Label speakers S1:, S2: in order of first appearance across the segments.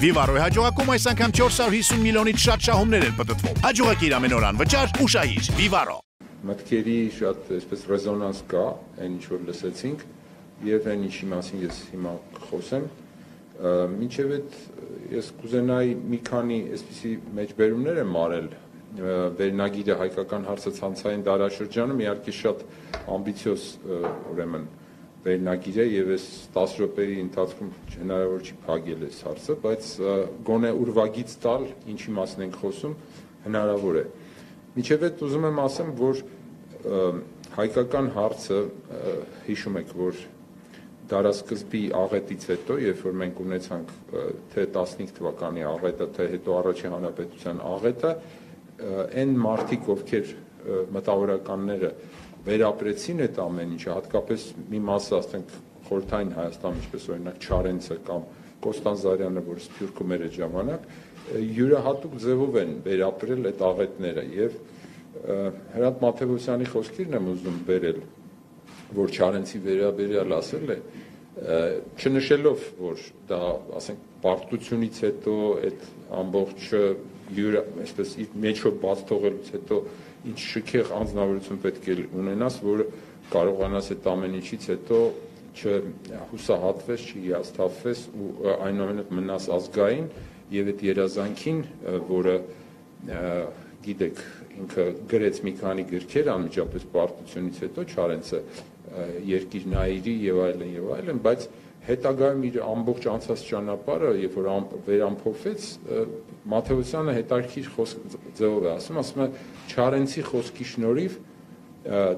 S1: Vivaro-ի հաջողակում այս անգամ 450 միլիոնից շատ շահումներ են պտտվում։ Հաջողակիր ամեն օր անվճար ու շահիր Vivaro։
S2: Մտքերի շատ այսպես ռեզոնանս կա, այն ինչ որ լսեցինք, եւ այն ինչի մասին ես հիմա կխոսեմ, մինչեւ այդ ես կուզենայի մի քանի այսպիսի մեջբերումներ եմ արել վերնագիրը հայկական հարցը ցանցային դարաշրջանում իհարկե շատ ամբիցիոզ ուրեմն վերնագիր է եւ այս 10 րոպեի ընթացքում հնարավոր չի փակել այս հարցը, բայց գոնե ուրվագից տալ ինչի մասին ենք խոսում հնարավոր է։ Միջև այդ ուզում եմ ասեմ, որ հայկական հարցը հիշում եք, որ դարասկզբի աղետից հետո, երբ որ մենք ունեցանք թե 15 թվականի աղետը, թե հետո առաջին հանրապետության աղետը, այն մարդիկ, ովքեր մտավորականները վերապրեցին այդ ամեն ինչը, հատկապես մի մասը, ասենք, խորհրդային Հայաստանում, ինչպես օրինակ Չարենցը կամ Կոստանդզարյանը, որ Սփյուռքում էր այդ ժամանակ, յուրահատուկ ձևով են վերապրել այդ աղետները եւ Հրանտ Մաթեոսյանի խոսքերն եմ ուզում վերել, որ Չարենցի վերաբերյալ ասել է, չնշելով, որ դա, ասենք, պարտությունից հետո այդ ամբողջը այսպես իր մեջով բաց թողելուց հետո ինչ շքեղ անձնավորություն պետք է ունենաս, որը կարողանաս այդ ամեն ինչից հետո չհուսահատվես, չհիասթափվես ու այնուամենայնիվ մնաս ազգային եւ այդ երազանքին, որը գիտեք, ինքը գրեց մի քանի գրքեր անմիջապես պարտությունից հետո Չարենցը երկիր նայիրի եւ այլն, բայց հետագայում իր ամբողջ անցած ճանապարհը, երբ որ վերամփոփվեց, Մաթեոսյանը հետաքրքիր ձևով է ասում է Չարենցի խոսքի շնորհիվ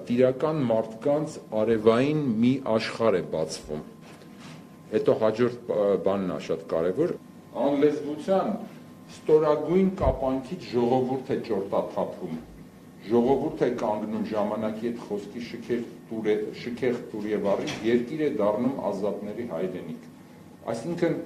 S2: տիրական մարդկանց արևային մի աշխարհ է բացվում։ Հետո հաջորդ բանն է շատ կարևոր, անլեզվության ստորագույն կապանքից ժողովուրդ է ճորտաթափում, ժողովուրդ է կանգնում ժամանակի այդ խոսքի շքեղ տուր եւ առիթ, երկիր է դառնում ազատների հայրենիք։ Այսինքն,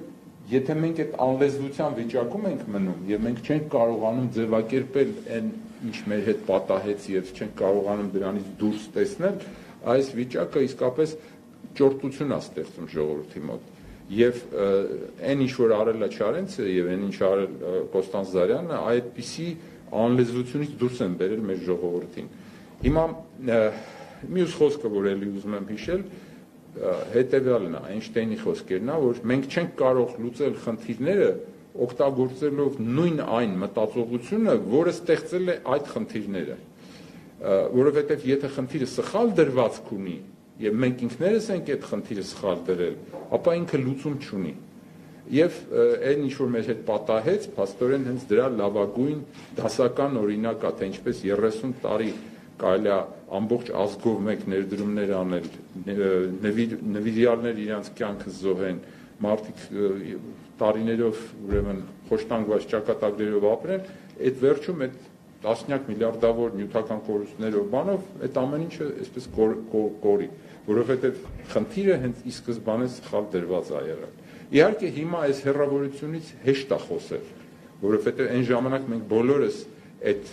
S2: եթե մենք այդ անլեզվության վիճակում ենք մնում եւ մենք չենք կարողանում ձևակերպել այն, ինչ մեր հետ պատահեց եւ չենք կարողանում դրանից դուրս տեսնել, այս վիճակը իսկապես ճորտություն է ստեղծում ժողովրդի մոտ։ Եվ այն ինչ որ արել է Չարենցը եւ այն ինչ արել Կոստանդզարյանը, այդպիսի անլեզվությունից դուրս են բերել մեր ժողովրդին։ Հիմա մյուս խոսքը, որ ելի ուզում եմ հիշել, հետեւյալն է, Էյնշտեյնի խոսքերն է, որ մենք չենք կարող լուծել խնդիրները օգտագործելով նույն այն մտածողությունը, որը ստեղծել է այդ խնդիրները, որովհետեւ եթե խնդիրը սխալ դրվածք ունի եւ մենք ինքներս ենք այդ խնդիրը սխալ դրել, ապա ինքը լուծում չունի։ Եվ այն ինչ որ մեր հետ պատահեց, փաստորեն հենց դրա լավագույն դասական օրինակ է, թե ինչպես 30 տարի կարելի է ամբողջ ազգով մեկ ներդրումներ անել, նվիրյալներ իրանց կյանքը զոհեն, մարդիկ տարիներով ուրեմն խոշտանգված ճակատագրերով ապրեն, այդ վերջում այդ տասնյակ միլիարդավոր նյութական կորուստներով բանով այդ ամեն ինչը այսպես կորի, որովհետև խնդիրը հենց ի սկզբանե սխալ դրված է եղել։ Իհարկե հիմա այս հեռավորությունից հեշտ է խոսել, որովհետև այն ժամանակ մենք բոլորս այդ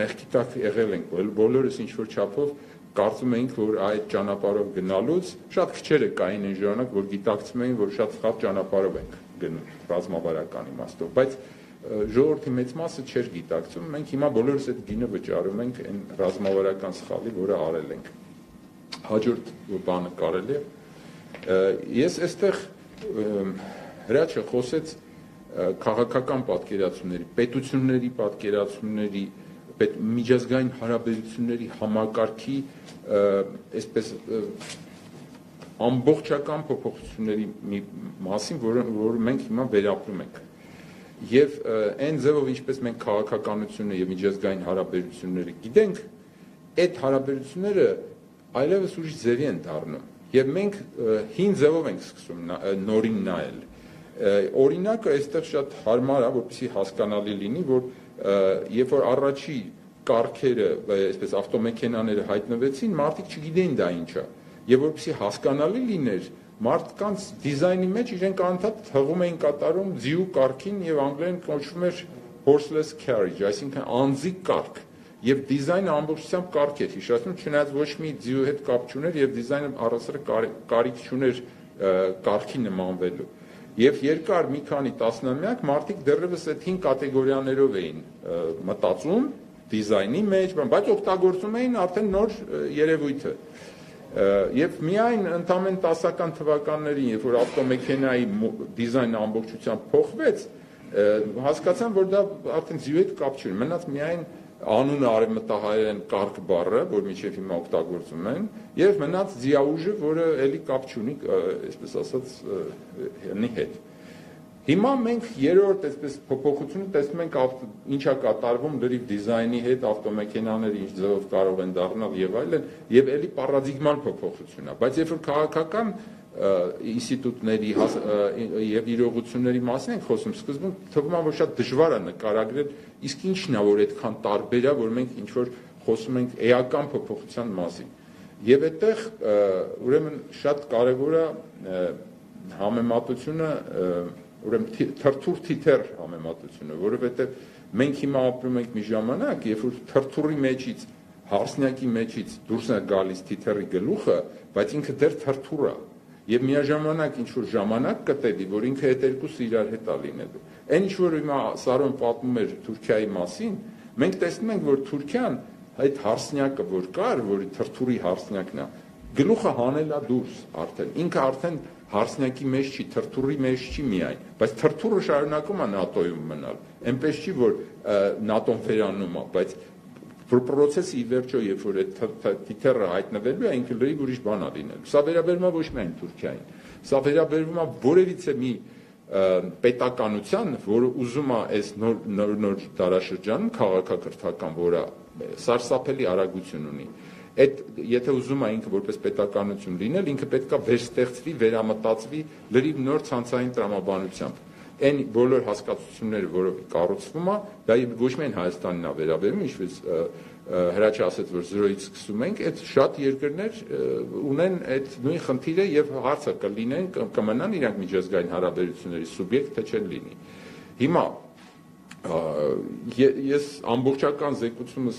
S2: մեղքի տակ եղել ենք, բոլորս ինչ որ չափով կարծում էինք, որ այդ ճանապարհով գնալուց շատ քչերը կային այն ժամանակ, որ գիտակցում էին, որ շատ սխալ ճանապարհով ենք գնում ռազմավարական իմաստով, բայց ժողովրդի մեծ մասը չէր գիտակցում, մենք հիմա բոլորս այդ գինը վճարում ենք այն ռազմավարական սխալի, որը արել ենք։ Հաջորդ բանը կարելի է։ Ես այստեղ Հրաչը խոսեց քաղաքական պատկերացումների, պետությունների պատկերացումների, միջազգային հարաբերությունների համակարգի այսպես ամբողջական փոփոխությունների մասին, որ մենք հիմա վերապրում ենք։ Եվ այն ձևով, ինչպես մենք քաղաքականությունը եւ միջազգային հարաբերությունները գիտենք, այդ հարաբերությունները այլևս ուրիշ ձևի են դառնում։ Եվ մենք հին ձևով ենք սկսում նորին նայել։ Օրինակը այստեղ շատ հարմար է, որպեսզի հասկանալի լինի, որ երբ որ առաջի կառքերը, այսպես ավտոմեքենաները հայտնվեցին, մարդիկ չգիտեին դա ինչ է։ Եվ որպեսզի հասկանալի լիներ, մարդկանց դիզայնի մեջ իրենք անընդհատ հղում էին կատարում ձիու կառքին եւ անգլերեն կոչվում էր horseless carriage, այսինքն անձի կառք։ Եվ դիզայնը ամբողջությամբ կառք էր հիշեցնում, չնայած ոչ մի ձիու հետ կապ չուներ եւ դիզայնը առասարակ կարիք չուներ կառքի նմանվելու։ Եվ երկար մի քանի տասնամյակ մարդիկ դեռևս այդ 5 կատեգորիաներով էին մտածում դիզայնի մեջ, բայց օգտագործում էին արդեն նոր երևույթը։ Եվ միայն ընդամենը 10-ական թվականներին, երբ որ ավտոմեքենայի դիզայնը ամբողջությամբ փոխվեց, հասկացան, որ դա արդեն ձյու հետ կապ չունի, մնաց միայն անունը արևմտահայերեն կարգ բառը, որ մինչև հիմա օգտագործում են, եւ մնաց ձիաուժը, որը էլի կապ չունի, այսպես ասած, հնի հետ։ Հիմա մենք երրորդ այսպես փոփոխությունը տեսնում ենք ինչա կատարվում լրիվ դիզայնի հետ, ավտոմեքենաները ինչ ձևով կարող են դառնալ եւ այլն, եւ էլի պարադիգմալ փոփոխություն է, բայց երբ որ քաղաքական ինստիտուտների եւ իրողությունների մասին ենք խոսում, սկզբում թվում է, որ շատ դժվար է նկարագրել, իսկ ինչն է, որ այդքան տարբեր է, որ մենք ինչ որ խոսում ենք էական փոփոխության մասին։ Եվ այդտեղ ուրեմն շատ կարեւոր է համեմատությունը, ուրեմն թրթուր-թիթեռ համեմատությունը, որովհետեւ մենք հիմա ապրում ենք մի ժամանակ, երբ որ թրթուրի մեջից, հարսնյակի մեջից դուրս է գալիս թիթեռի գլուխը, բայց ինքը դեռ թրթուր է։ Եվ միաժամանակ ինչ որ ժամանակ կտելի, որ ինքը այդ երկուսը իրար հետ է լինելու։ Այն ինչ որ հիմա Սարոն պատմում էր Թուրքիայի մասին, մենք տեսնում ենք, որ Թուրքիան այդ հարսնյակը, որ կար, որի թրթուրի հարսնյակն է, գլուխը հանելա դուրս արդեն։ Ինքը արդեն հարսնյակի մեջ չի, թրթուրի մեջ չի միայն, բայց թրթուրը շարունակում է ՆԱՏՕ-ում մնալ։ Այնպես չի, որ ՆԱՏՕ-ն վերանում է, բայց process-ը ի վերջո, երբ որ այդ թիթեռը հայտնվելու է, ինքը լրիվ ուրիշ բան է լինելու։ Սա վերաբերում է ոչ միայն Թուրքիային, սա վերաբերում է որևիցե մի պետականության, որը ուզում է այս նոր դարաշրջանում քաղաքակրթական, որը սարսափելի արագություն ունի։ Այդ եթե ուզում է ինքը որպես պետականություն լինել, ինքը պետք է վերստեղծվի, վերամտածվի լրիվ նոր ցանցային տրամաբանությամբ։ Այն բոլոր հասկացությունները, որով կառուցվում է, դա ոչ միայն Հայաստանին է վերաբերում, ինչպես Հրաչը ասաց, որ 0-ից սկսում ենք, այդ շատ երկրներ ունեն այդ նույն խնդիրը եւ հարցը կլինեն, կմնան իրանք միջազգային հարաբերությունների սուբյեկտ, թե չեն լինի։ Հիմա ես ամբողջական զեկուցումս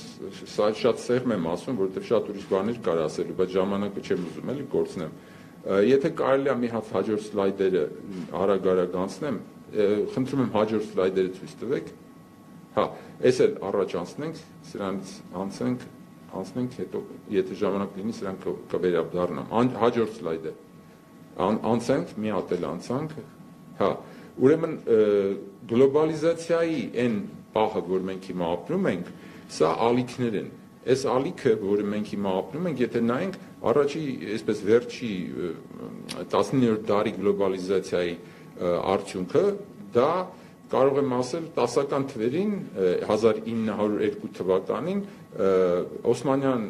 S2: շատ սեղմ եմ ասում, որովհետև շատ ուրիշ բաներ կար ասելու, բայց ժամանակը չեմ ուզում էլի կորցնեմ։ Եթե կարելի է մի հատ հաջորդ սլայդերը արագ անցնեմ, խնդրում եմ հաջորդ սլայդերը ցույց տվեք։ Հա, այս էլ առաջ անցնենք, սրանից անցնենք, հետո եթե ժամանակ լինի, սրանք կվերադառնամ։ Հաջորդ սլայդը։ Անցենք, մի հատ էլ անցանք։ Հա, ուրեմն գլոբալիզացիայի այն պահը, որ մենք հիմա ապրում ենք, սա ալիքներ են։ Այս ալիքը, որը մենք հիմա ապրում ենք, եթե նայենք առաջի, այսպես վերջի 19-րդ դարի գլոբալիզացիայի արդյունքը, դա կարող եմ ասել 10-ական թվերին 1902 թվականին Օսմանյան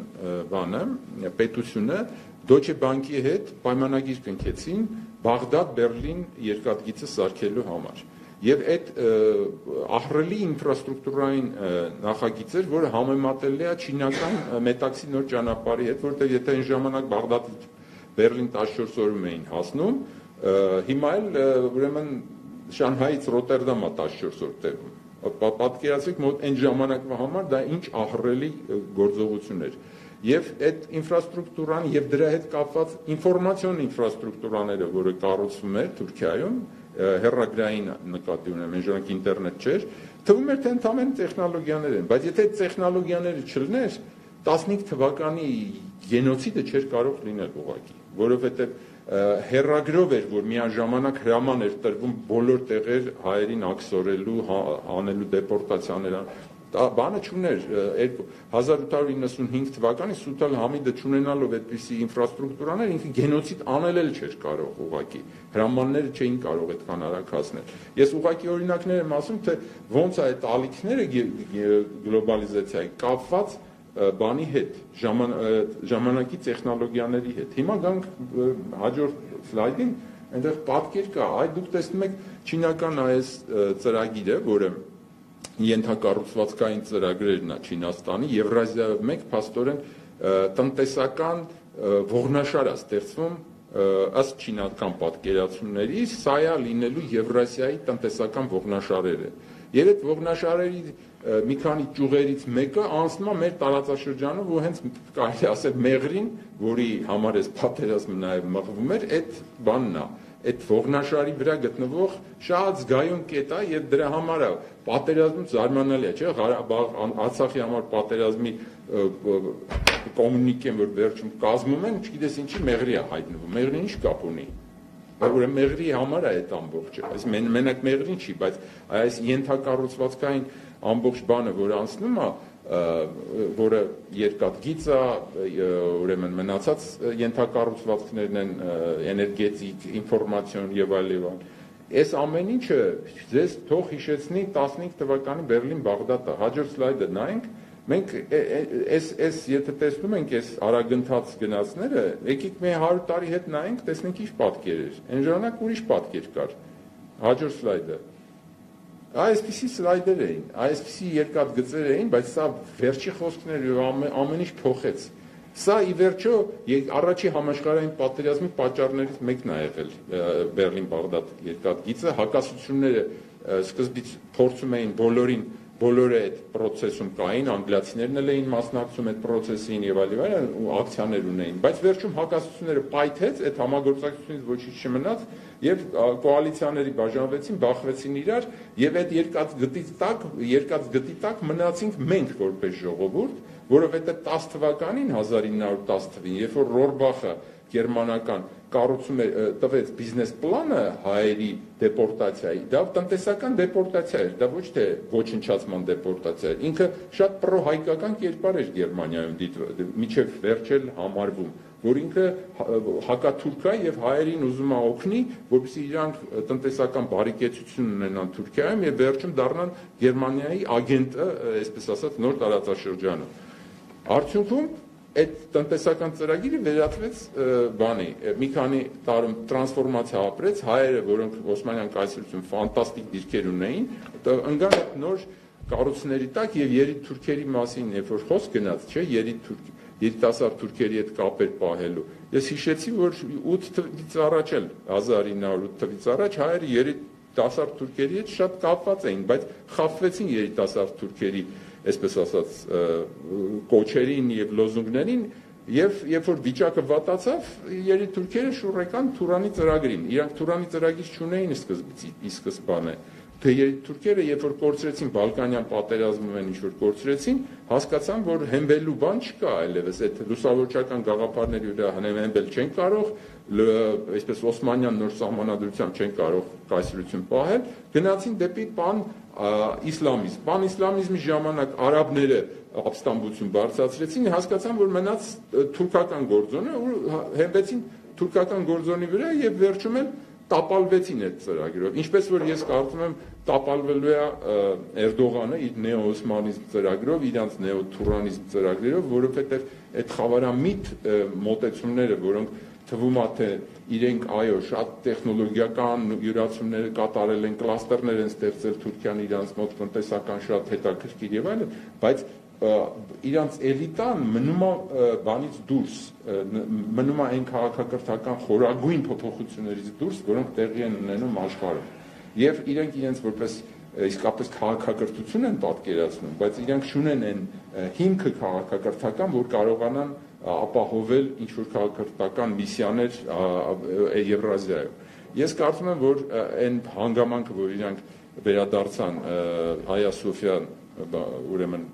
S2: պետությունը Դոյչե բանկի հետ պայմանագիր կնքեցին Բաղդադ, Բերլին երկաթգիծը սարքելու համար։ Եվ այդ ահռելի ինֆրաստրուկտուրային նախագիծ էր, որը համեմատելի է չինական մետաքսի նոր ճանապարհի հետ, որտեղ եթե այն ժամանակ Բաղդադից Բերլին 14 օրում էին հասնում, հիմա էլ ուրեմն Շանհայից Ռոտերդամ է 14 օր տևում։ Պատկերացրեք մոտ այն ժամանակվա համար դա ինչ ահռելի գործողություն էր։ Եվ այդ ինֆրաստրուկտուրան եւ դրա հետ կապված ինֆորմացիոն ինֆրաստրուկտուրաները, որը կառուցվում էր Թուրքիայում, հեռագրային նկատի ունեմ, այն ժամանակ ինտերնետ չէր, թվում էր թե ընդհանրեն տեխնոլոգիաներ են, բայց եթե այդ տեխնոլոգիաները չլներ, 15 թվականի գենոցիդը չէր կարող լինել ուղղակի, որովհետեւ հեռագրով էր, որ միաժամանակ հրաման էր տրվում բոլոր տեղեր հայերին աքսորելու, անելու դեպորտացիաներ, բանը չուներ 1895 թվականին Սուլթան Համիդը չունենալով այդպիսի ինֆրաստրուկտուրաներ, ինքը գենոցիդ անել էլ չէր կարող ուղղակի, հրամանները չէին կարող այդքան արագ հասնել։ Ես ուղղակի օրինակներ եմ ասում, թե ոնց է այդ ալիքները գլոբալիզացիայի կապված բանի հետ, ժամանակի տեխնոլոգիաների հետ։ Հիմա գանք հաջորդ սլայդին, այնտեղ պատկեր կա, այ դուք տեսնում եք չինական այս ծրագիրը, որը ենթակառուցվածքային ծրագրերն է Չինաստանի, Եվրազիայով մեկ փաստորեն տնտեսական ողնաշար է ստեղծվում ըստ չինական պատկերացումների, սա է լինելու Եվրասիայի տնտեսական ողնաշարերը։ Եվ այդ ողնաշարերի մի քանի ճյուղերից մեկը անցնում է մեր տարածաշրջանում, ու հենց կարելի ասել մեղրին, որի համար էս պատերազմը նաև մղվում էր, այդ բանն է, այդ ողնաշարի վրա գտնվող շատ զգայուն կետ է եւ դրա համար է պատերազմը զարմանալի է, չէ՞, Արցախի համար պատերազմի կոմունիկեն, որ վերջում կազմում են, չգիտես ինչի մեղրի է հայտնվում, մեղրին ինչ կապ ունի։ Ուրեմն մեղրի համար է այդ ամբողջը, այս մենակ մեղրին չի, բայց այս ենթակառուցվածքային ամբողջ բանը, որ անցնում է, որը երկաթգիծ է, ուրեմն մնացած ենթակառուցվածքներն են, էներգետիկ, ինֆորմացիոն եւ այլն։ Այս ամեն ինչը ձեզ թող հիշեցնի 15 թվականի Բերլին-Բաղդադը, հաջորդ սլայդը նայենք, մենք այս եթե տեսնում ենք այս արագընթաց գնացները, եկեք մի 100 տարի հետ նայենք, տեսնենք ինչ պատկեր էր։ Այն ժամանակ ուրիշ պատկեր կար։ Հաջորդ սլայդը։ Այսպիսի սլայդեր էին, այսպիսի երկաթ գծեր էին, բայց սա վերջի խոսքներ ամեն ինչ փոխեց։ Սա ի վերջո առաջի համաշխարհային պատերազմի պատճառներից մեկն է եղել Բերլին-Բաղդադ երկաթգիծը, հակասությունները սկզբից փորձում էին բոլորը այդ process-ում կային, անգլիացիներն էլ էին մասնակցում այդ process-ին եւ այլն, ու ակցիաներ ունեին, բայց վերջում հակասությունները պայթեց, այդ համագործակցությունից ոչինչ չմնաց եւ կոալիցիաների բաժանվեցին, բախվեցին իրար եւ այդ երկաթ գտի տակ մնացինք մենք որպես ժողովուրդ, որովհետեւ 10 թվականին 1910 թվականին, երբ որ Ռորբախը գերմանական կառուցում տվեց բիզնես պլանը հայերի դեպորտացիայի, դա տնտեսական դեպորտացիա էր, դա ոչ թե ոչնչացման դեպորտացիա էր, ինքը շատ պրոհայկական կերպար էր Գերմանիայում միջև վերջել համարվում, որ ինքը հակաթուրք է եւ հայերին ուզում է օգնի, որպեսզի իրանք տնտեսական բարեկեցություն ունենան Թուրքիայում եւ վերջում դառնան Գերմանիայի ագենտը, այսպես ասած, նոր տարածաշրջանում։ Արդյունքում այդ տնտեսական ծրագիրը վերածվեց բանի, մի քանի տարում տրանսֆորմացիա ապրեց, հայերը, որոնք Օսմանյան կայսրություն ֆանտաստիկ դիրքեր ունեին, ընկան այդ նոր կառույցների տակ եւ երիտթուրքերի մասին, երբ որ խոսք գնաց, չէ, երիտասարդ թուրքերի հետ կապեր պահելու։ Ես հիշեցի, որ 8 թվականից առաջ էլ 1908 թվականից առաջ հայերը երիտասարդ թուրքերի հետ շատ կապված էին, բայց խաբվեցին երիտասարդ թուրքերի այսպես ասած կոչերին եւ լոզունգներին եւ երբ որ վիճակը վատացավ երիտթուրքերը շուռ եկան Թուրանի ծրագրին իրանք Թուրանի ծրագիր չունեին սկզբանե թե երիտթուրքերը երբ որ կորցրեցին Բալկանյան պատերազմում են ինչ որ կորցրեցին հասկացան որ հենվելու բան չկա այլևս այդ լուսավորչական գաղափարների վրա հենվել չեն կարող այսպես Օսմանյան նոր սահմանադրությամբ չեն կարող կայսրություն պահել գնացին դեպի իսլամիզմ։ Պանիսլամիզմի ժամանակ արաբները ապստամբություն բարձրացրեցին, հասկացան, որ մնաց թուրքական գործոնը ու հենվեցին թուրքական գործոնի վրա եւ վերջում էլ տապալվեցին այդ ծրագրով։ Ինչպես որ ես կարծում եմ տապալվելու է Էրդողանը իր նեոօսմանիզմ ծրագրով, իրանց նեոթուրանիզմ ծրագրերով, որովհետեւ այդ խավարամիտ մոտեցումները, որոնք թվում է թե իրենք այո շատ տեխնոլոգիական յուրացումներ կատարել են կլաստերներ են ստեղծել Թուրքիան իրանց մոտ տնտեսական շատ հետաքրքիր եւ այլն բայց իրանց էլիտան մնում է բանից դուրս մնում է այն քաղաքակրթական խորագույն փոփոխություններից դուրս որոնք տեղի են ունենում աշխարհում եւ իրենք որպես իսկապես քաղաքակրթություն են պատկերացնում բայց իրենք չունեն այն հիմքը քաղաքակրթական որ կարողանան ապահովել ինչ-որ քաղաքական միսիաներ Եվրազիայում։ Ես կարծում եմ, որ այն հանգամանքը, որ իրանք վերադարձան Հայա Սոֆիան, ուրեմն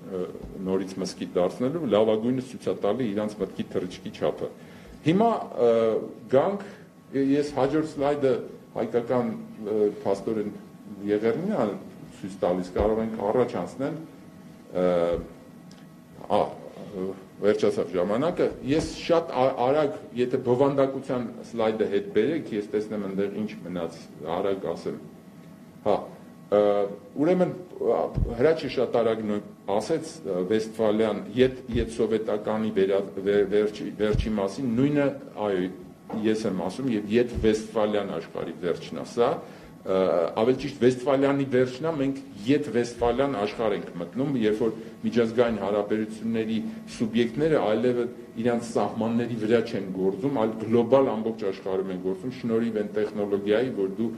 S2: նորից մզկիթ դարձնելու, լավագույնս ցույց է տալի իրանց մտքի թռիչքի չափը։ Հիմա գանք, ես հաջորդ սլայդը հայկական փաստորեն Եղեռնին է ցույց տալիս, կարող ենք առաջ անցնել վերջացավ ժամանակը, ես շատ արագ, եթե բովանդակության սլայդը հետ բերեք, ես տեսնեմ ընդեղ ինչ մնաց, արագ ասեմ, ուրեմն հրաչը շատ արագ ասեց Վեստֆալյան, ետ սովետականի վերջի մասին, նույնը, այո, ես եմ ասում, և ետ Վեստֆալյան աշխարհի վերջն է սա, ավելի ճիշտ Վեստֆալյանի վերջն է, մենք ետ Վեստֆալյան աշխարհ ենք մտնում, երբ որ միջազգային հարաբերությունների սուբյեկտները այլևս իրանց սահմանների վրա չեն գործում, այլ գլոբալ ամբողջ աշխարհում են գործում, շնորհիվ այն տեխնոլոգիայի, որ դու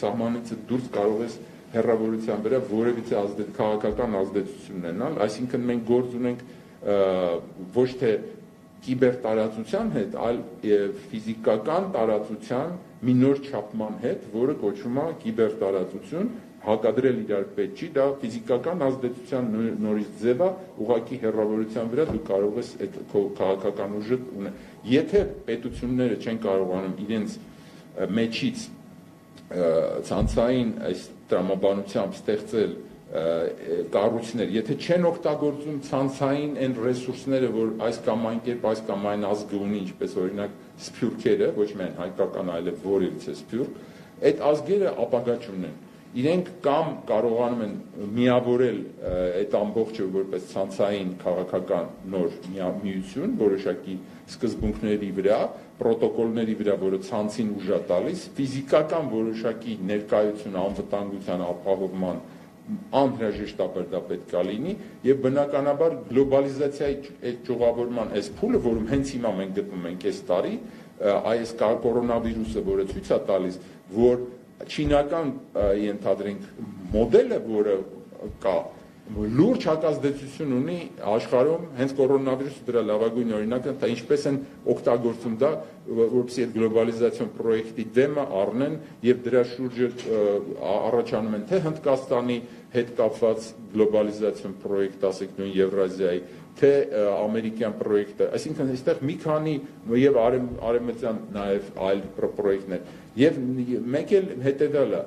S2: սահմանից դուրս կարող ես հեռավորության վրա որևիցե քաղաքական ազդեցություն ունենալ, այսինքն մենք գործ ունենք ոչ թե կիբերտարածության հետ, այլ ֆիզիկական տարածության մի նոր չափման հետ, որը կոչվում է կիբերտարածություն, հակադրել իրար պետք չի, դա ֆիզիկական ազդեցության նորից ձև է, ուղղակի հեռավորության վրա դու կարող ես այդ քո քաղաքական ուժը ունենալ։ Եթե պետությունները չեն կարողանում իրենց մեջից ցանցային այս տրամաբանությամբ ստեղծել կառույցներ, եթե չեն օգտագործում ցանցային այն ռեսուրսները, որ այս կամ այն կերպ, այս կամ այն ազգը ունի, ինչպես օրինակ սփյուռքերը, ոչ միայն հայկական, այլև որևիցե սփյուռք, այդ ազգերը ապագա չունեն։ Իրենք կամ կարողանում են միավորել այդ ամբողջը որպես ցանցային քաղաքական նոր միություն, որոշակի սկզբունքների վրա, պրոտոկոլների վրա, որը ցանցին ուժ է տալիս, ֆիզիկական որոշակի ներկայություն անվտանգության ապահովման անհրաժեշտաբար դա պետք է լինի եւ բնականաբար գլոբալիզացիայի այդ ճյուղավորման այս փուլը, որում հենց հիմա մենք գտնվում ենք այս տարի, այս կորոնավիրուսը, որը ցույց է տալիս, որ չինական ենթադրենք մոդելը, որը կա, լուրջ հակազդեցություն ունի աշխարհում, հենց կորոնավիրուսը դրա լավագույն օրինակն է, թե ինչպես են օգտագործում դա, որպեսզի այդ գլոբալիզացիոն պրոյեկտի դեմը առնեն եւ դրա շուրջը առաջանում են թե Հնդկաստանի հետ կապված գլոբալիզացիոն պրոյեկտ, ասենք նույն Եվրազիայի, թե ամերիկյան պրոյեկտը, այսինքն այստեղ մի քանի եւ արևմտյան նաեւ այլ պրոյեկտներ եւ մեկ էլ հետեւյալը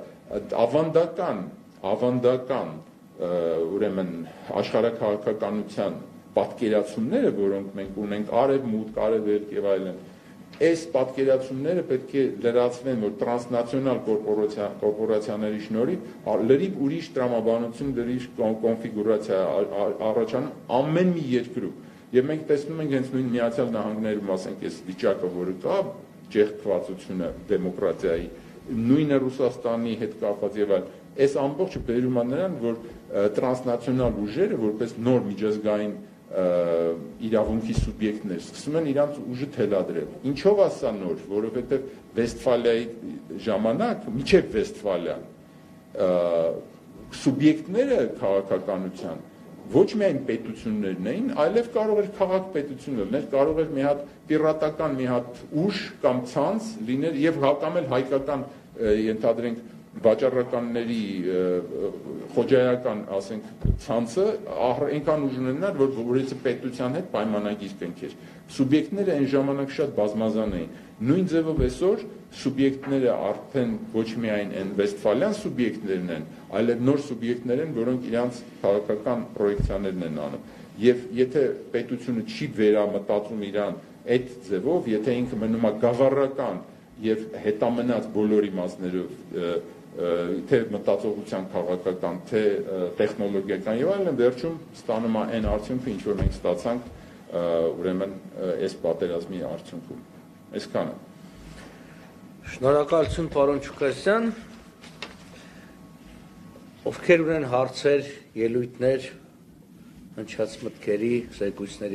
S2: ավանդական ուրեմն աշխարհաքաղաքականության պատկերացումները, որոնք մենք ունենք արևմուտք, արևելք եւ այլն, այս պատկերացումները պետք է լրացվեն, որ տրանսնացիոնալ կորպորացիաների շնորհիվ լրիվ ուրիշ տրամաբանություն, լրիվ կոնֆիգուրացիա առաջանում ամեն մի երկրում։ Եվ մենք տեսնում ենք հենց նույն Միացյալ Նահանգներում, ասենք, այս վիճակը, որը կա, ճեղքվածությունը դեմոկրատիայի, նույնը Ռուսաստանի հետ կապված եւ այլն, այս ամբողջը բերում է նրան, որ տրանսնացիոնալ ուժերը, որպես նոր միջազգային իրավունքի սուբյեկտներ, սկսում են իրանց ուժը թելադրել։ Ինչով է սա նոր, որովհետև Վեստֆալիայի ժամանակ, միջև Վեստֆալիան, սուբյեկտները քաղաքականության ոչ միայն պետություններն էին, այլև կարող էր քաղաք-պետություն լինել, կարող էր մի հատ պիրատական մի հատ ուժ կամ ցանց լինել եւ կամ էլ հայկական ենթադրենք վաճառականների խոջայական, ասենք, ցանցը այնքան ուժ ունենար, որ որից պետության հետ պայմանագիր կնքեր։ Սուբյեկտները այն ժամանակ շատ բազմազան էին։ Նույն ձևով այսօր սուբյեկտները արդեն ոչ միայն այն վեստֆալյան սուբյեկտներն են, այլև նոր սուբյեկտներ են, որոնք իրանց քաղաքական պրոյեկցիաներն են անում։ Եվ եթե պետությունը չի վերամտածում իրան այդ ձևով, եթե ինքը մնում է գավառական եւ հետամնաց բոլոր իմաստներով թե մտածողության քաղաքական, թե տեխնոլոգիական եւ այլն, վերջում ստանում է այն արդյունքը, ինչ որ մենք ստացանք ուրեմն այս պատերազմի արդյունքում։ Այսքանը։
S3: Շնորհակալություն, պարոն Չուկասյան։ Ովքեր ունեն հարցեր, ելույթներ, հնչած մտքերի, զեկույցների